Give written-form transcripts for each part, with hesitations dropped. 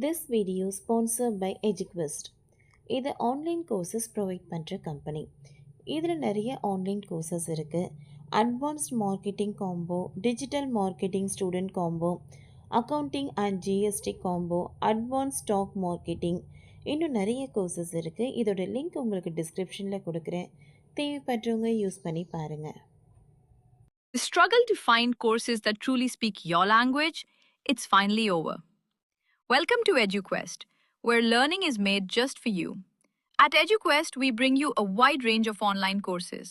This video sponsored by EduQuest. இது online courses provide பண்ணுற company. இதில் நிறைய ஆன்லைன் கோர்சஸ் இருக்குது. Advanced marketing combo, digital marketing student combo, accounting and GST combo, advance stock marketing, இன்னும் நிறைய courses இருக்குது. இதோட லிங்க் உங்களுக்கு டிஸ்கிரிப்ஷனில் கொடுக்குறேன். தேவைப்படுறவங்க யூஸ் பண்ணி பாருங்கள். The struggle to find courses that truly speak your language, it's finally over. Welcome to EduQuest, where learning is made just for you. At EduQuest, we bring you a wide range of online courses,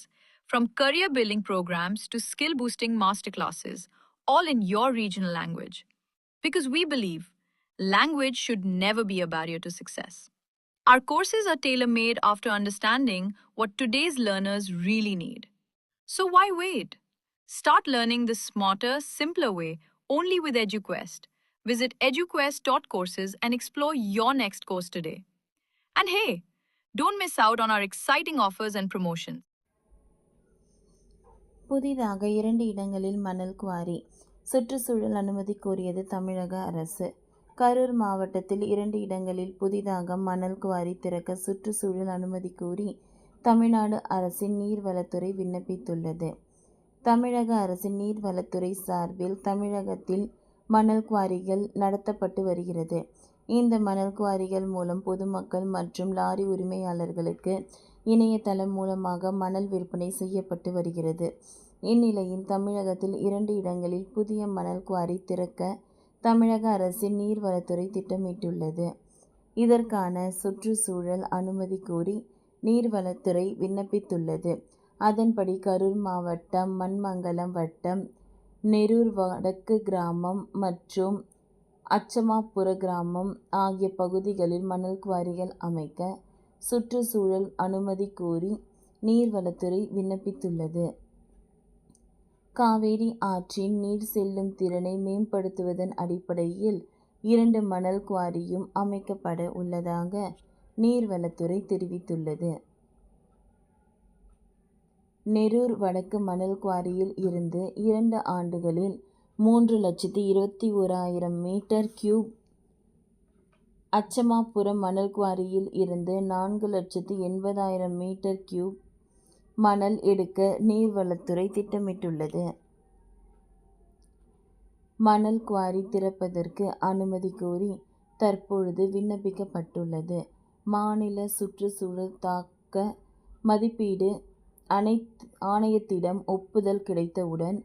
from career building programs to skill boosting masterclasses, all in your regional language. Because we believe language should never be a barrier to success. Our courses are tailor made after understanding what today's learners really need. So why wait? Start learning the smarter, simpler way only with EduQuest. Visit eduquest.courses and explore your next course today. And hey, don't miss out on our exciting offers and promotions. புதிதாக 2 இடங்களில் மணல் quarry சுற்றுச்சூழல் அனுமதி கோரியது தமிழக அரசு. கரூர் மாவட்டத்தில் 2 இடங்களில் புதிதாக மணல் குவாரி திறக்க சுற்றுச்சூழல் அனுமதி கோரி தமிழ்நாடு அரசின் நீர்வளத்துறை விண்ணப்பித்துள்ளது. தமிழக அரசின் நீர்வளத்துறை சார்பில் தமிழகத்தில் மணல் குவாரிகள் நடத்தப்பட்டு வருகிறது. இந்த மணல் குவாரிகள் மூலம் பொதுமக்கள் மற்றும் லாரி உரிமையாளர்களுக்கு இணையதளம் மூலமாக மணல் விற்பனை செய்யப்பட்டு வருகிறது. இந்நிலையில் தமிழகத்தில் 2 இடங்களில் புதிய மணல் குவாரி திறக்க தமிழக அரசின் நீர்வளத்துறை திட்டமிட்டுள்ளது. இதற்கான சுற்றுச்சூழல் அனுமதி கோரி நீர்வளத்துறை விண்ணப்பித்துள்ளது. அதன்படி கரூர் மாவட்டம் மண்மங்கலம் வட்டம் நெரூர் வடக்கு கிராமம் மற்றும் அச்சமாபுர கிராமம் ஆகிய பகுதிகளில் மணல் குவாரிகள் அமைக்க சுற்றுச்சூழல் அனுமதி கோரி நீர்வளத்துறை விண்ணப்பித்துள்ளது. காவேரி ஆற்றின் நீர் செல்லும் திறனை மேம்படுத்துவதன் அடிப்படையில் 2 மணல் குவாரியும் அமைக்கப்பட உள்ளதாக நீர்வளத்துறை தெரிவித்துள்ளது. நெரூர் வடக்கு மணல் குவாரியில் இருந்து 2 ஆண்டுகளில் 3,21,000 மீட்டர் கியூப், அச்சமாபுரம் மணல் குவாரியில் இருந்து 4,80,000 மீட்டர் கியூப் மணல் எடுக்க நீர்வளத்துறை திட்டமிட்டுள்ளது. மணல் குவாரி திறப்பதற்கு அனுமதி கோரி தற்பொழுது விண்ணப்பிக்கப்பட்டுள்ளது. மாநில சுற்றுச்சூழல் தாக்க மதிப்பீடு ஆணையத்திடம் ஒப்புதல் கிடைத்தவுடன்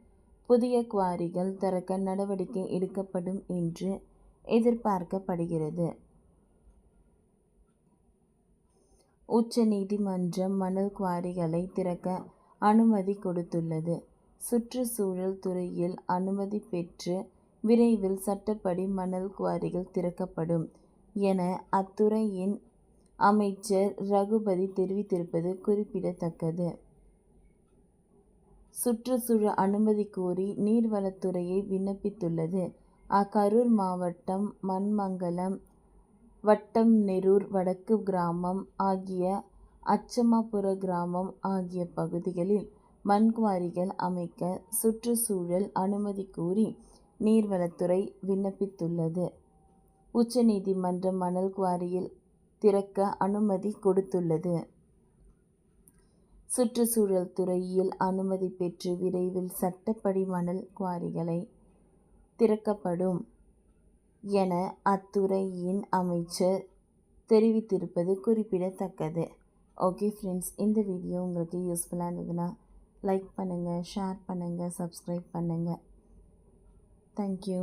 புதிய குவாரிகள் திறக்க நடவடிக்கை எடுக்கப்படும் என்று எதிர்பார்க்கப்படுகிறது. உச்சநீதிமன்றம் மணல் குவாரிகளை திறக்க அனுமதி கொடுத்துள்ளது. சுற்றுச்சூழல் துறையில் அனுமதி பெற்று விரைவில் சட்டப்படி மணல் குவாரிகள் திறக்கப்படும் என அத்துறையின் அமைச்சர் ரகுபதி தெரிவித்திருப்பது குறிப்பிடத்தக்கது. சுற்றுச்சூழல் அனுமதி கோரி நீர்வளத்துறையை விண்ணப்பித்துள்ளது. கரூர் மாவட்டம் மண்மங்கலம் வட்டம் நெரூர் வடக்கு கிராமம் ஆகிய அச்சமாபுர கிராமம் ஆகிய பகுதிகளில் மண்குவாரிகள் அமைக்க சுற்றுச்சூழல் அனுமதி கோரி நீர்வளத்துறை விண்ணப்பித்துள்ளது. உச்சநீதிமன்றம் மணல் குவாரியில் திறக்க அனுமதி கொடுத்துள்ளது. சுற்றுச்சூழல் துறையில் அனுமதி பெற்று விரைவில் சட்டப்படி மணல் குவாரிகளை திறக்கப்படும் என அத்துறையின் அமைச்சர் தெரிவித்திருப்பது குறிப்பிடத்தக்கது. ஓகே ஃப்ரெண்ட்ஸ், இந்த வீடியோ உங்களுக்கு யூஸ்ஃபுல்லாக இருந்ததுன்னா லைக் பண்ணுங்கள், ஷேர் பண்ணுங்கள், சப்ஸ்கிரைப் பண்ணுங்கள். தேங்க்யூ.